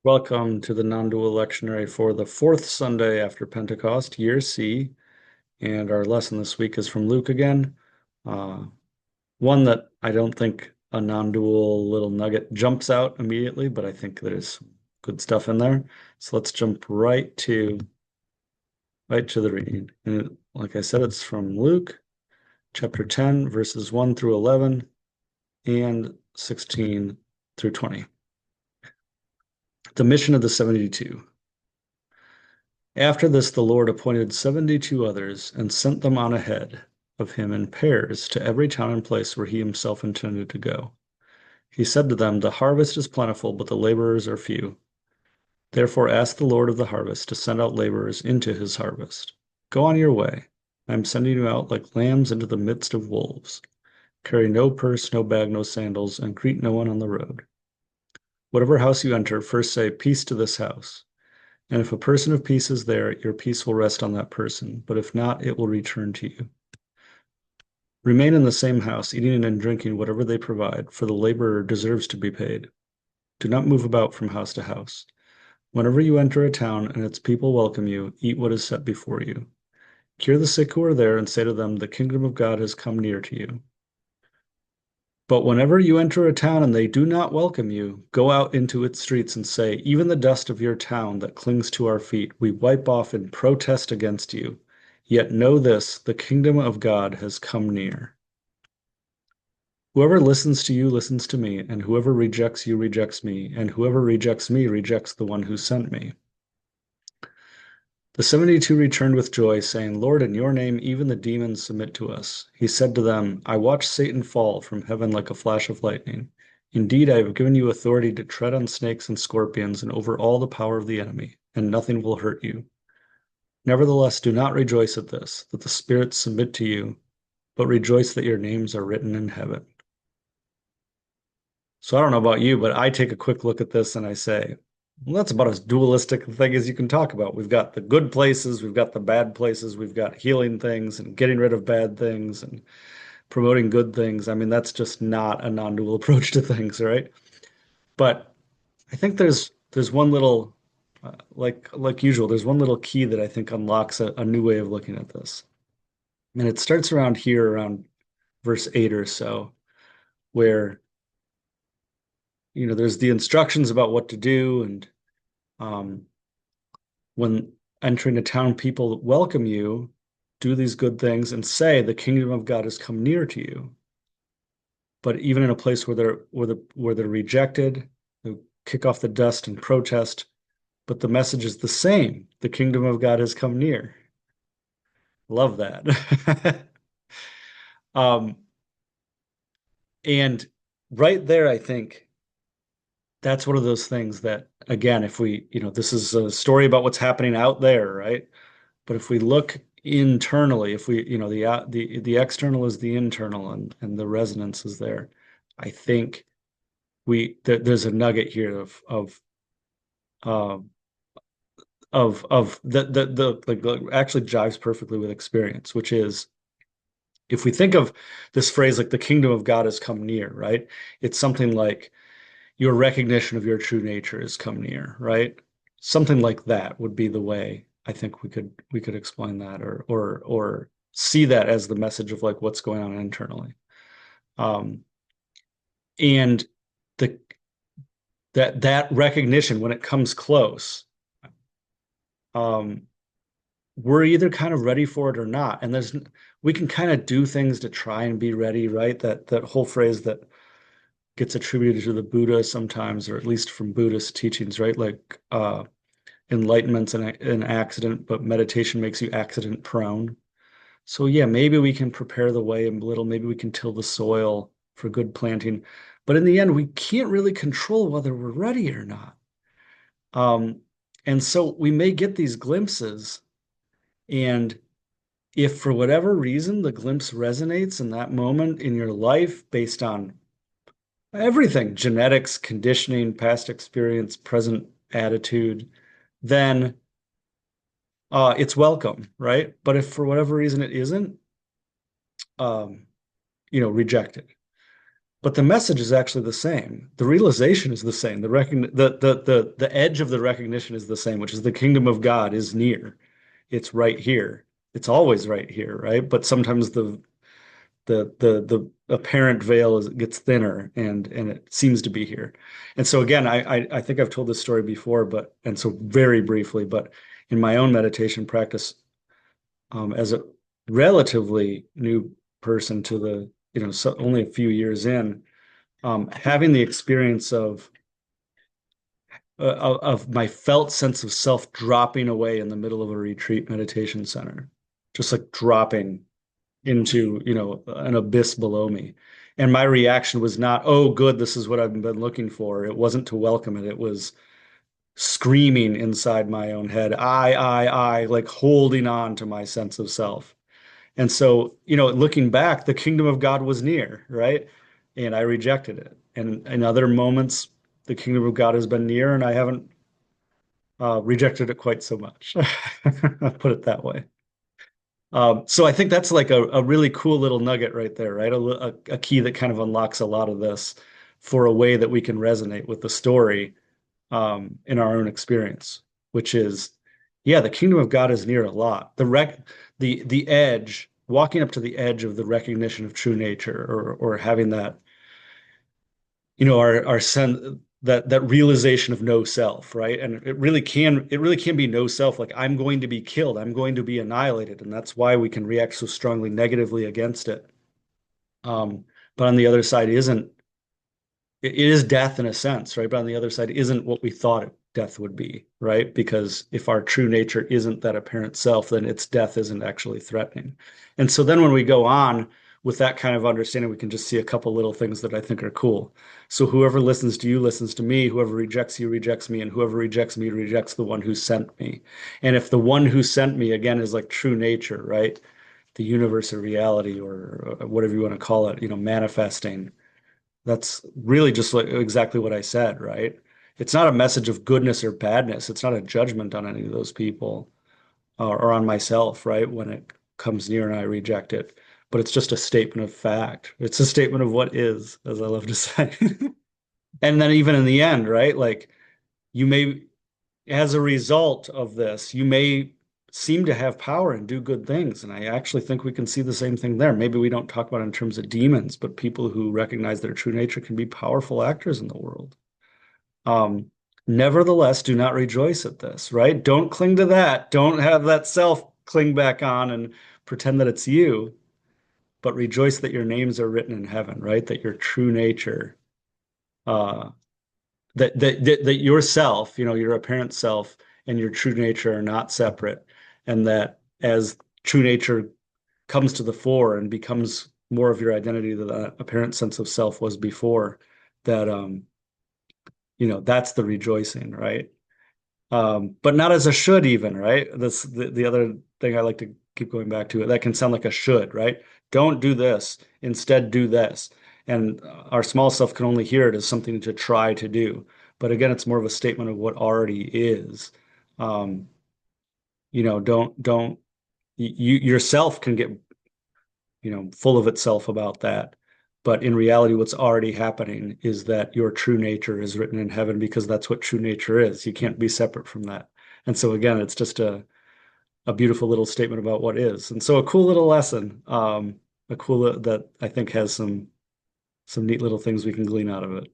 Welcome to the non-dual lectionary for the fourth Sunday after Pentecost, year C. And our lesson this week is from Luke again. Uh, One that I don't think a non-dual little nugget jumps out immediately, but I think there's good stuff in there. So let's jump right to the reading. And like I said, it's from Luke chapter 10, verses 1 through 11 and 16 through 20. The mission of the 72. After this, the Lord appointed 72 others and sent them on ahead of him in pairs to every town and place where he himself intended to go. He said to them, "The harvest is plentiful, but the laborers are few. Therefore ask the Lord of the harvest to send out laborers into his harvest. Go on your way. I am sending you out like lambs into the midst of wolves. Carry no purse, no bag, no sandals, and greet no one on the road. Whatever house you enter, first say, 'Peace to this house.' And if a person of peace is there, your peace will rest on that person, but if not, it will return to you. Remain in the same house, eating and drinking whatever they provide, for the laborer deserves to be paid. Do not move about from house to house. Whenever you enter a town and its people welcome you, eat what is set before you. Cure the sick who are there and say to them, 'The kingdom of God has come near to you.' But whenever you enter a town and they do not welcome you, go out into its streets and say, 'Even the dust of your town that clings to our feet, we wipe off in protest against you. Yet know this, the kingdom of God has come near.' Whoever listens to you listens to me, and whoever rejects you rejects me, and whoever rejects me rejects the one who sent me." The 72 returned with joy, saying, "Lord, in your name even the demons submit to us." He said to them, "I watched Satan fall from heaven like a flash of lightning. Indeed, I have given you authority to tread on snakes and scorpions and over all the power of the enemy, and nothing will hurt you. Nevertheless, do not rejoice at this, that the spirits submit to you, but rejoice that your names are written in heaven." So I don't know about you, but I take a quick look at this and I say, well, that's about as dualistic a thing as you can talk about. We've got the good places, we've got the bad places, we've got healing things and getting rid of bad things and promoting good things. I mean, that's just not a non-dual approach to things, right? But I think there's one little like usual, there's one little key that I think unlocks a new way of looking at this. And it starts around here, around verse 8 or so, where there's the instructions about what to do, and um, when entering a town, people welcome you, do these good things, and say the kingdom of God has come near to you. But even in a place where they're rejected, they kick off the dust and protest, but the message is the same: the kingdom of God has come near. Love that. um, and right there, I think that's one of those things that, again, if this is a story about what's happening out there, right? But if we look internally, if we, the external is the internal, and the resonance is there, I think there's a nugget here um, of the like actually jives perfectly with experience, which is, if we think of this phrase like the kingdom of God has come near, right? It's something like your recognition of your true nature has come near, right? Something like that would be the way I think we could explain that, or see that as the message of like what's going on internally. Um, and the that recognition, when it comes close, um, we're either kind of ready for it or not. And we can kind of do things to try and be ready, right? That whole phrase that gets attributed to the Buddha sometimes, or at least from Buddhist teachings, right? Like enlightenment's an accident, but meditation makes you accident prone. So yeah, maybe we can prepare the way a little, maybe we can till the soil for good planting, but in the end, we can't really control whether we're ready or not. Um, and so we may get these glimpses, and if for whatever reason the glimpse resonates in that moment in your life based on everything, genetics, conditioning, past experience, present attitude, then it's welcome, right? But if for whatever reason it isn't, um, reject it. but the message is actually the same. The realization is the same. The edge of the recognition is the same, which is the kingdom of God is near. It's right here. It's always right here, right? But sometimes the apparent veil gets thinner and it seems to be here. And so again, I think I've told this story before, but and so very briefly, but in my own meditation practice, as a relatively new person to the, so only a few years in, having the experience of my felt sense of self dropping away in the middle of a retreat meditation center, just like dropping into, an abyss below me. And my reaction was not, oh, good, this is what I've been looking for. It wasn't to welcome it. It was screaming inside my own head, I, like holding on to my sense of self. And so, looking back, the kingdom of God was near, right? And I rejected it. And in other moments, the kingdom of God has been near, and I haven't rejected it quite so much. I'll put it that way. So I think that's like a really cool little nugget right there, right? A key that kind of unlocks a lot of this for a way that we can resonate with the story in our own experience, which is, yeah, the kingdom of God is near a lot. The edge, walking up to the edge of the recognition of true nature, or having that, our sense that realization of no self, right? And it really can be no self. Like I'm going to be killed, I'm going to be annihilated, and that's why we can react so strongly negatively against it. Um, but on the other side isn't it is death in a sense, right? But on the other side isn't what we thought death would be, right? Because if our true nature isn't that apparent self, then its death isn't actually threatening. And so then when we go on with that kind of understanding, we can just see a couple little things that I think are cool. So whoever listens to you listens to me, whoever rejects you rejects me, and whoever rejects me rejects the one who sent me. And if the one who sent me, again, is like true nature, right? The universe or reality or whatever you want to call it, manifesting, that's really just like exactly what I said, right? It's not a message of goodness or badness. It's not a judgment on any of those people or on myself, right? When it comes near and I reject it. But it's just a statement of fact. It's a statement of what is, as I love to say. And then even in the end, right? Like you may, as a result of this, you may seem to have power and do good things. And I actually think we can see the same thing there. Maybe we don't talk about it in terms of demons, but people who recognize their true nature can be powerful actors in the world. Um, Nevertheless, do not rejoice at this, right? Don't cling to that. Don't have that self cling back on and pretend that it's you, but rejoice that your names are written in heaven, right? That your true nature, uh, that yourself, your apparent self and your true nature are not separate, and that as true nature comes to the fore and becomes more of your identity than that apparent sense of self was before, that that's the rejoicing, right? But not as a should even, right? That's the other thing I like to keep going back to. That can sound like a should, right? Don't do this. Instead, do this. And our small self can only hear it as something to try to do. But again, it's more of a statement of what already is. Um, don't you yourself can get, full of itself about that. But in reality, what's already happening is that your true nature is written in heaven because that's what true nature is. You can't be separate from that. And so again, it's just a beautiful little statement about what is. And so a cool little lesson, a cool that I think has some neat little things we can glean out of it.